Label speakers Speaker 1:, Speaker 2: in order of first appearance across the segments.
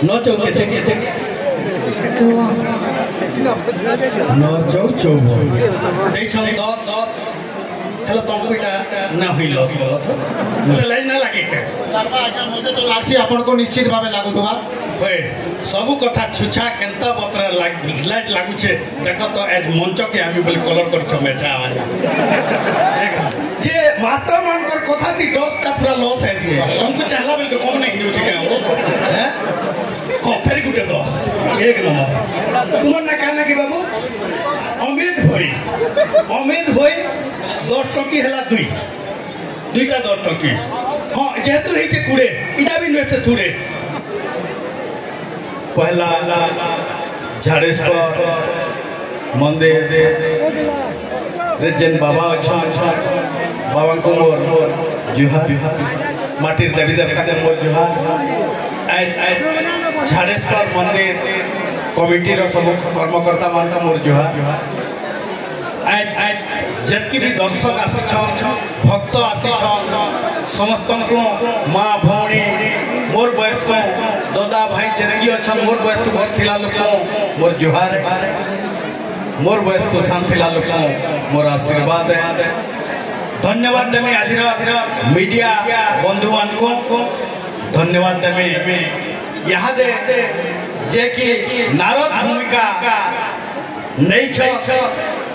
Speaker 1: नौ चौ केते नौ चौ चौवन देखछन 10 हेलो तुमको ना हुई लॉस बोलो लाइन ना लगे के
Speaker 2: मुझे तो लागसी अपन को निश्चित भावे लागुवा
Speaker 1: होए सब कथा छुछा केनता पत्र लागु छे देखो तो एज मंच के आमी बोल कलर कर छ मेचा वाला देख जे मास्टर मान कर कथा ती 10 टा पूरा लॉस है जे हमको चाहला बोल के कम नहीं न्यूज के हैं हां फेरी गुटे 10 एक नंबर तुमन ना काना की बाबू अमित भाई 10 टकी हला 2टा 10 टकी हां जेतु हे छे कुड़े इटा भी नसे थुड़े पहला झाड़ेश्वर मंदिर रेजन बाबा अच्छा बाबा को मोर जुहार माटिर देवी देवता के मोर जुहार झाड़ेश्वर मंदिर कमिटी रो सब कर्मकर्ता मान मोर जुहार जतकी भी दर्शक आसी भक्त आसी समस्त को माँ भौणी मोर बयस दादा भाई जेनकी अच्छा मोर बयस घर थिला लोक मोर जुहार मोर बयस तो शांत थिला लोक मोर आशीर्वाद है धन्यवाद देमे आज मीडिया बंधु मान को धन्यवाद देमे यहाँ दे जे कि नारद भूमिका नहीं छ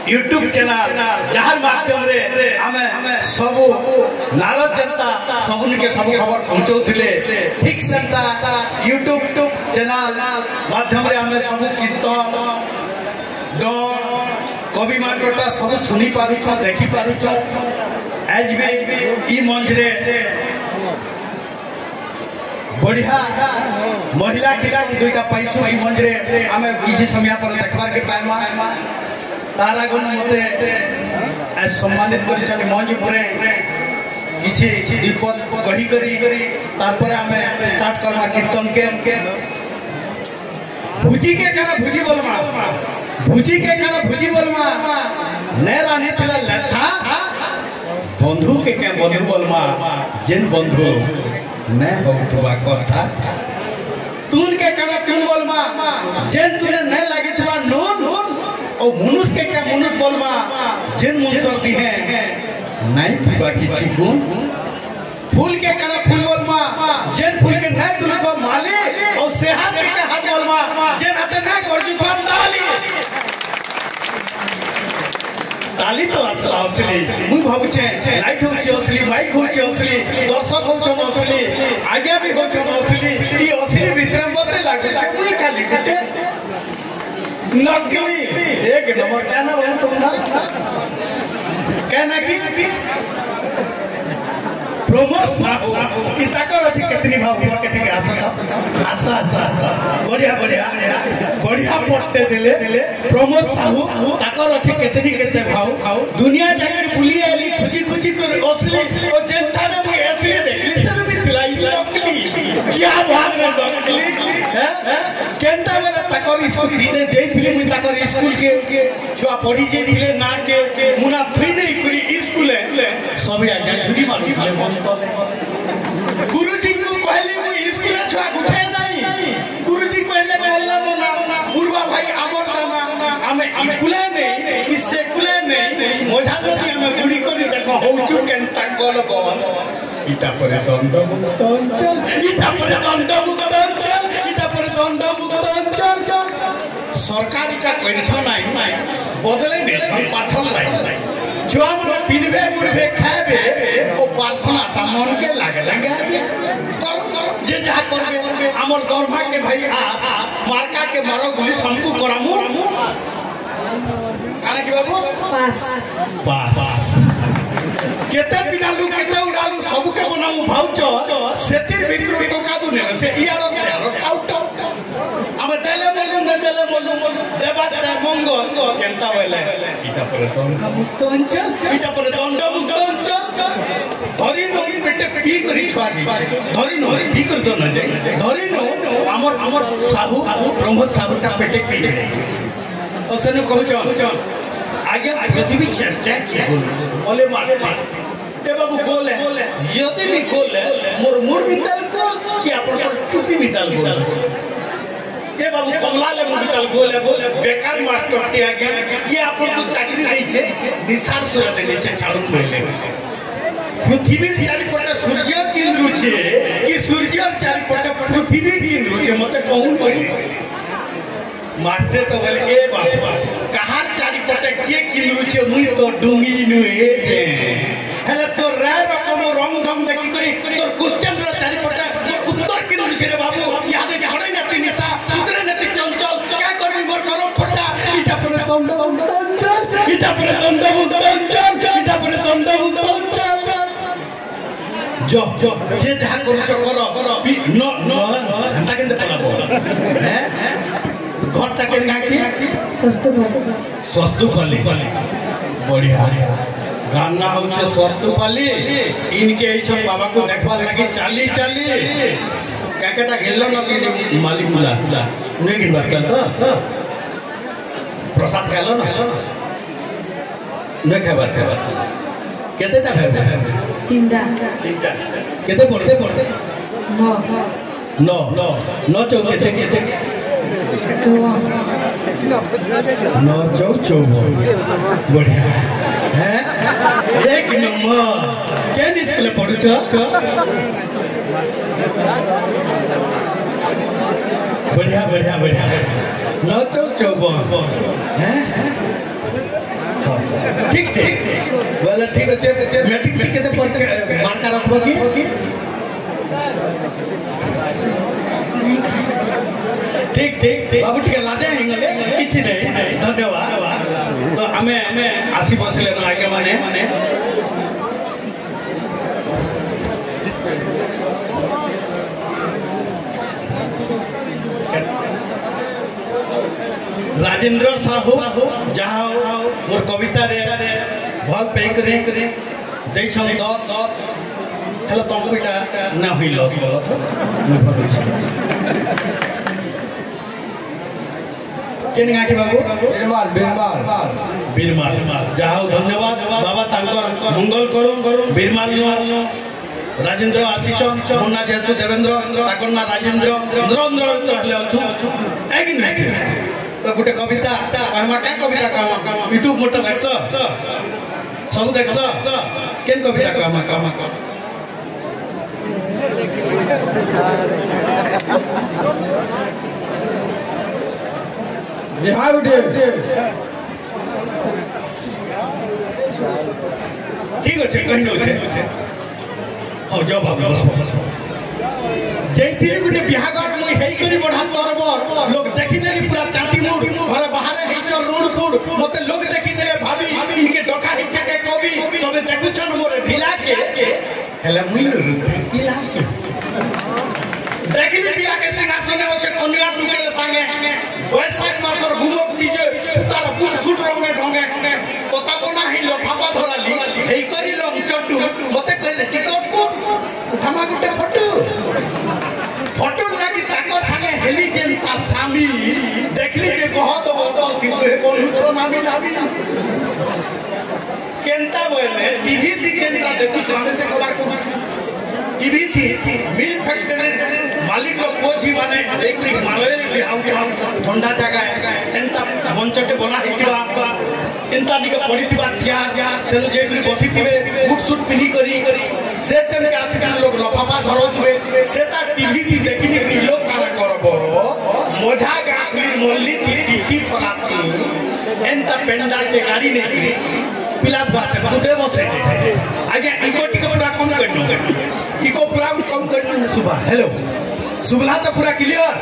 Speaker 1: यूट्यूब चैनल जहां माध्यम रे हमें सब नारद जनता सबन के सब खबर पहुंचौथिले ठीक सेंता यूट्यूब चैनल माध्यम रे हमें सब कीर्तन डर कवि मानटा सब सुनी पारुछ देखि पारुछ आज भी ई मंच रे बढ़िया महिला खिला 2टा पाइछु ई मंच रे हमें किसी समय पर देखबार के टाइम तारा गुण मते सम्मानित कर मंच पर किसी विपद गढ़ी करी तारपर हमें स्टार्ट करवा कीर्तन के भुजी के काना भुजी बोलमा नेरा नेतला लथा बंधु के बंधु बोलमा जेन बंधु ने होतबा कथा तून के काना तून बोलमा जेन तूने ने लागितबा नून और मनुष्य के क्या मनुष्य बोलमा जिन मुनसर दी है नहीं थी किसी गुण फूल के कड़ा फूल बोलमा जिन फूल के नहीं तुलबा माली और सेहात के क्या हाथ बोलमा जिन हाथे नहीं करजू तो ताली तो असली मुझ भावुचे लाइट होचे असली माइक होचे असली दर्शक होचे असली आगे भी होचे असली ये असली भीतर मते लागे मुई खाली गुटे नकली एक नंबर क्या ना बोल तुम ना कहना की प्रमोद साहू इताकर अछि कितनी भाव मार्केटिंग आसा बढ़िया पट्टे देले प्रमोद साहू ताकर अछि कितनी भाव दुनिया जाकर बुली आली खुजी कर असली और जेंटा ने मुई असली देखली सब भी तिलाई नकली क्या बात रे नकली है केंटा वाला ताकर स्कूल दिने देथिले मुई ताकर स्कूल के छुआ पढ़ी जे दिले ना के मुना फ्री नहीं करी स्कूल सब आज्ञा झुरी मारू खाले बंतले गुरुजी को कहली मुई स्कूल छुआ उठे नहीं गुरुजी कहले कहला मना गुरुवा भाई अमर दाना हमें इकुले नहीं इससे कुले नहीं मोझा नदी हमें गुड़ी को देखो होचु केंटा कल बल इटा परे दंड मुक्त अंचल इटा परे दंड मुक्त अंचल इटा परे दंड मुक्त अंचल सरकारी का करिछ नाही बदले ने पाठल लाई छुआ मन पिनबे मुड़बे खाबे ओ प्रार्थना ता मन के लागे जे जा करबे हमर दरभा के भाई आ मार्का के मारो गुली संतु करामु काना की बाबू पास केते पिनालु केते उडालु सब के बनामु भाउच सेतिर भितर टका दु ने से इयारो से आउट हम देले बोलू देबाटा मंगल केनता बोले इटा पर दंड मुक्त अंचल इटा पर दंड मुक्त अंचल धरी नो पेटे पी करी छुआ दी धरी नो पी कर दो न जाय धरी नो हमर साहू प्रमोद साहूटा पेटे पी ओसनु कहू आगे पृथ्वी चर्चा की बोले मारे ए बाबू गोले यदि भी गोले मोर मुड़ मिताल को कि अपन टुपी मिताल बोल ये बाबू कमला ले मुबिकल गोले बेकार मास्टर टे आ गया ये आप लोग को चाकरी दै छे निसार सूरत दै छे छाड़ू पहले पृथ्वीर चारिपटे सूर्य केंद्र छे कि सूर्यर चारिपटे पृथ्वी केंद्र छे मते कहून पहले मास्टर तो बोले ए बाबा कहार चारिपटे के केंद्र छे मुई तो डुंगी नुए हेले तो रे रकम रंग ढंग देखि करी तोर क्वेश्चन र चारिपटे तोर उत्तर केंद्र छे रे बाबू याद झाड़ै न ती निशा उतरे न ती चंचल क्या करबी मोर करो फटा इटा पर दंड तंचल इटा पर दंड तंचल इटा पर दंड तंचल जो जो जे जहा करू करो नो नो हंता केंदे पलाबो हैं घरटा के गाकी सस्तुपल्ली बढ़िया गाना होचे सस्तुपल्ली इनके छ बाबा को देखबा लगी चाली चाली काकेटा घेरलो न कि मालिक मुला ने किन बात तो प्रसाद खालो न ने खाबा केतेटा भाबे तीनटा केते पड़ते नो नो नो चौ केते नौ चौ बढ़िया है एक नंबर केन स्कूल पढ़ुछ बढ़िया बढ़िया बढ़िया नौ चौ है ठीक ठीक बोले ठीक अच्छे मैट्रिक केते पढ़ मार्का रखबो की ठीक ठीक बाबू टिके लाजे हिंगले किछि नै धन्यवाद तो हमें आसी बसले न आगे माने राजेंद्र साहू जहाँ मोर कविता रे भल पे करे दै छम 10 हेलो तुमको ना हुई लॉस बोलो मैं भल केन गाठी बाबू बीरमाल जाओ धन्यवाद बाबा तांकर मंगल करू बीरमाल नो राजेंद्र आशीष मुन्ना जेतु देवेंद्र ताकर ना राजेंद्र नरेंद्र तो हले अछु एक नहीं तो गुटे कविता कहमा का कविता कहमा यूट्यूब मोटा देखसो सब देखसो केन कविता कहमा बिहार ठीक अच्छे कहीं अच्छे हाँ जाओ बाबू बस जैथि गुटे बिहागर मुई हेई करी बढ़ा तरबर लोग देखि देली पूरा चाटी मुड घर बाहर हेई चल रोड फूड मते लोग देखि देले भाभी इनके डका हेई के कवि सबे देखु छन मोरे ढिला के हेले मुई रुत किला के देखि पिया के सिंहासन होचे कन्या टुकेले संगे वैशाख मासर घुमक दीजे तार बुट सुट रंगे ढंगे पता बना ही लो फापा धराली हेई करी लो चट्टू मते कहले टिकट को उठामा गुटे फोटो लगी ताको संगे हेली जेंता सामी देखली जे बहुत बदल कितु हे कोन छो नामी केंता बोले टीवी दी केंता देखु छाने से कबार को टीवी थी मिल फैक्ट्री मालिक लोग कोची माने एकरी हिमालय रे बिहाउ ठंडा जगह एंता मंचटे बना हितिबा एंता निके पड़ीतिबा चिया सेनु जेकरी बसितिबे बुट सूट पिनी करी से टाइम के आसिका लोग लफाफा धरौतबे सेटा टीवी दी देखिनि कि लोग काला करबो मजा गाखली मोल्ली टीटी फराती एंता पेंडाल के गाड़ी नै दिबे पिला बात खुदे बसे आगे इको टिके पूरा कम करनो इको पूरा कम करनो सुबह हेलो सुबला तो पूरा क्लियर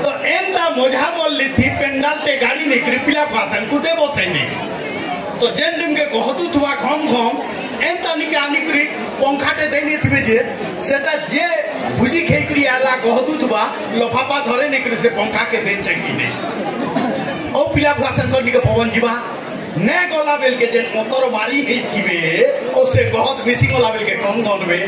Speaker 1: तो एंता मजा मोल्ली थी पेंडाल ते गाड़ी नै कृपिला भाषण खुदे बसे नै तो जेन दिन के गहतु थवा घम एंता निके आनी करी पंखाटे देनी थिबे जे सेटा जे भुजी खेई करी आला गहतु थवा लफाफा धरे नै करी से पंखा के दे चंगी नै ओ पिला भाषण कर निके पवन जीवा ने गला बेल के जे मोटर मारी हेई थिबे ओ से गहत मिसी गला बेल के कम गनबे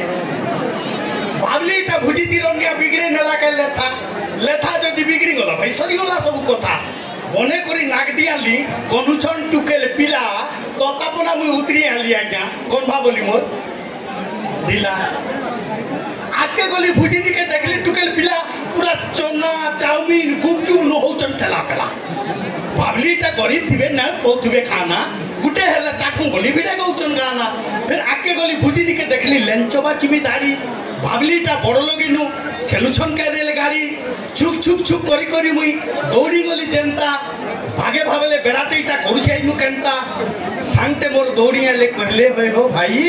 Speaker 1: भाबली ता भुजी तिरंगिया बिगड़े नला के लेथा जदि बिगड़ी गला भाई सरी गला सब कथा बने करी नागडी आली गनुछन टुकेल पिला ततापना मुई उतरी आली आज्ञा कोन भाबली मोर ढिला आके गली भुजी के देखली टुकेल पिला पूरा चना चाउमीन गरीब थे ना पौथे खाना गुटे है चाखू गली भिड़े कौन गाना फिर आगे गली भुजी निके देखली लेंचबा चुबी दाढ़ी भावलीटा बड़ लगिनु खेलुछन के देले गाड़ी छुक छुक छुक करी करी मुई दौड़ी गली जेंता भागे भावेले बेड़ाटेटा करुछाइनु केनता सांगते मोर दौड़ी आले कहले हो भाई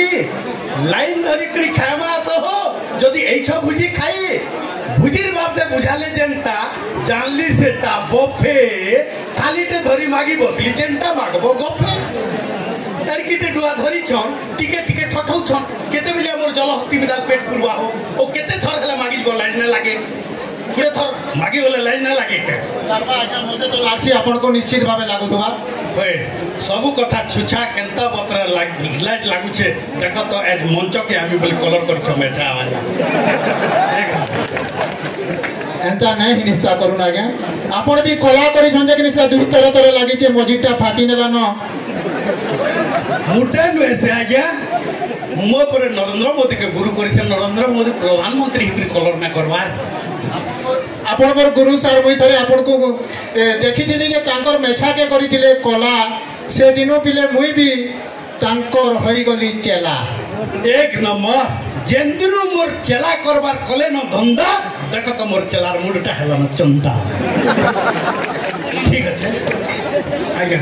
Speaker 1: लाइन धरी करी खामा आछो हो जदि एछ भुजी खाई भुजिर बापदे बुझाले जेंता जानली सेटा बफे थालीटे धरी मागी बसली जेंटा मागबो गफे तड़कीटे डुआ धरी छन टिके टिके ठठौ छन केते बिले मोर जल हत्ती बिदा पेट पुरवा हो ओ केते थर हला मागी गो लाइन न लागे गुडे थर मागी गले लाइन न लागे के
Speaker 2: करबा आज्ञा मते तो लागसी आपन को निश्चित भाबे लागुथबा
Speaker 1: होय सब कथा छुछा केनता पत्र लाज लागु छे देखो तो एड मंच के आमी बोली कलर कर छ मेचा वाला देख
Speaker 2: एंता नहीं हिनिस्ता करू ना आज्ञा आपन भी कला करी संजे कि निसा दुई तरह तरह लागि छे मजिटा फाकी नेला न
Speaker 1: मुटा नुए से आज्ञा मो पर नरेंद्र मोदी के गुरु करी नरेंद्र मोदी प्रधानमंत्री हिपरी कलर ना करवार
Speaker 2: आपन मोर गुरु सर मुई थरे आपन को देखि थिनी जे तांकर मेछा के करिथिले कला से दिनो पिले मुई भी तांकर होई गली चेला
Speaker 1: एक नंबर जेन दिनो मोर चेला करबार कले न धंधा देखो तो मोर चेलार मुडटा हेला न चंदा ठीक আছে आज्ञा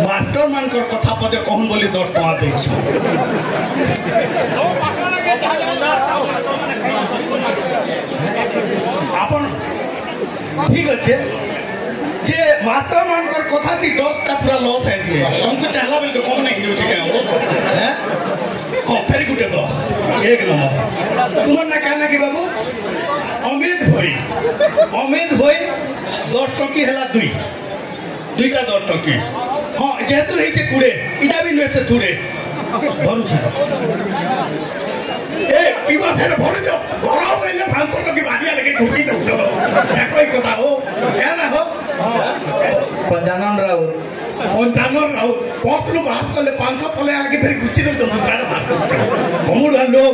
Speaker 1: मास्टर मानकर कथा पदे कहूँ बोली 10 टका दै छ आपन ठीक আছে जे मास्टर मानकर कथा ती 10 टा पूरा लॉस है जे हमको चाहला बोल के कम नहीं न्यूज के हो हैं हां फेरी गुटे 10 एक नंबर तुमन ना कहना कि बाबू अमित भाई 10 टकी हला दुईटा 10 टकी हाँ जेहेतु हे कुड़े इटा भी नुए से थोड़े भरू छ ए पीवा फेर भरू छ धरा होइले 500 टकी बारिया लगे गुटी न उठलो देखो कथा हो क्या ना हो
Speaker 3: पंजानन राउत
Speaker 1: पॉपलू बात करले 500 पले आगे फिर गुची न तो सारा बात कमुड़ हलो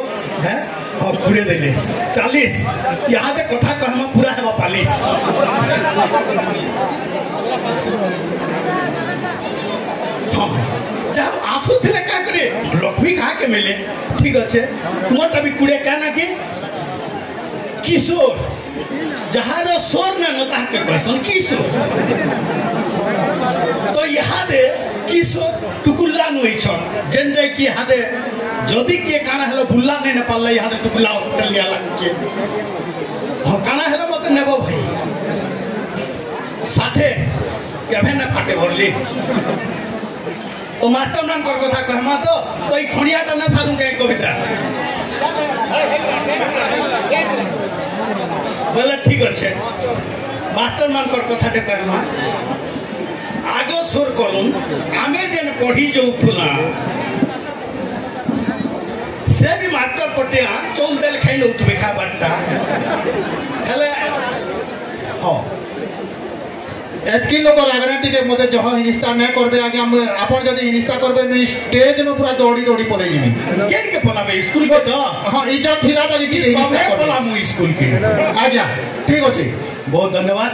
Speaker 1: हैं हाँ पूरे देले 40 यहाँ दे कथा कहमा पूरा है 45 हाँ जब आंसू थे क्या करे लक्ष्मी कहा के मिले ठीक अच्छे तुम्हारा भी कुड़े क्या ना कि किशोर जहार सोर ना नता के क्वेश्चन किशोर तो यहाँ दे किशोर टुकुल्ला नुई छन जेनरे की यहाँ दे जदि के काना हेलो बुल्ला नहीं न पाला यहाँ दे टुकुल्ला हॉस्पिटल लिया लागु के हाँ काना हेलो मत नेबो भाई साथे केभे न फाटे भरली ओ मास्टर मान कर कथा कहमा तो ई खणियाटा न साधु के कविता बोले ठीक अच्छे मास्टर मान कर कथा टे कहमा आगो सोर करून आमे जेन पढ़ी जोउथुला से भी मास्टर पटिया चौल देल खाइ नउथबे खा बाटा हेले हां
Speaker 2: एतकी लोक रागनाटी के मते जह हिनिस्ता न करबे आगे हम आपन जदी हिनिस्ता करबे मी स्टेज न पूरा दौड़ी दौड़ी पले जिमी
Speaker 1: केन के पलाबे स्कूल के तो
Speaker 2: हां इज्जत थिला बाकी ठीक
Speaker 1: सबे पला मु स्कूल के
Speaker 2: आज्ञा ठीक अछि
Speaker 1: बहुत धन्यवाद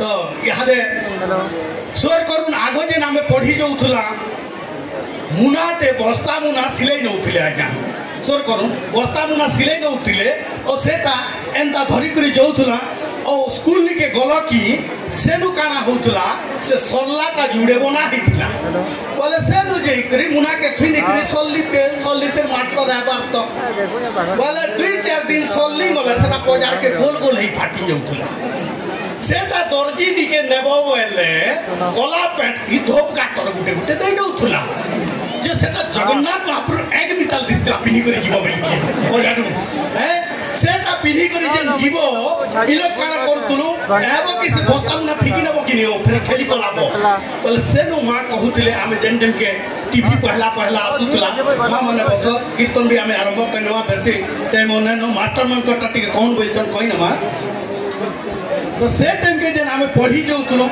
Speaker 1: तो यहाँ दे सोर करून आगो जे नामे पढ़ी जोउथुला मुनाते बस्ता मुना सिलाई नउथिले आज्ञा सोर करून बस्ता मुना सिलाई नउथिले और सेटा एंता धरी करी जोउथुला और स्कूल के गलो की सेनु काना होतला से सरला का जुड़े बना हितला बोले सेनु जे करी मुना के खिनी करी सल्ली तेल मास्टर रहबार तो बोले 2-4 दिन सल्ली गले सेटा पजार के गोल गोल ही फाटी जाउथला सेटा दर्जी निके नेबो बोले गला पैंट की धोप का कर गुटे गुटे दे दउथला जे सेटा जगन्नाथ महाप्रभु एक मिताल दिस्ता पिनी करी जीव बोली ओडाडू हैं सेटा पिनी करी जेन जीव इलो काना करतुलु एबो किसी बस्ता ना फिकी नेबो कि नियो फिर खेली पलाबो बोले सेनु मां कहउतिले आमे जेन जेन के टीवी पहला आसुतला मां माने बस कीर्तन भी आमे आरंभ करनवा बेसी टाइम ओने नो मास्टर मन को टटी के कौन बोलछन कहि ना मां तो से टाइम के जेन आमे पढ़ी जोउतुलु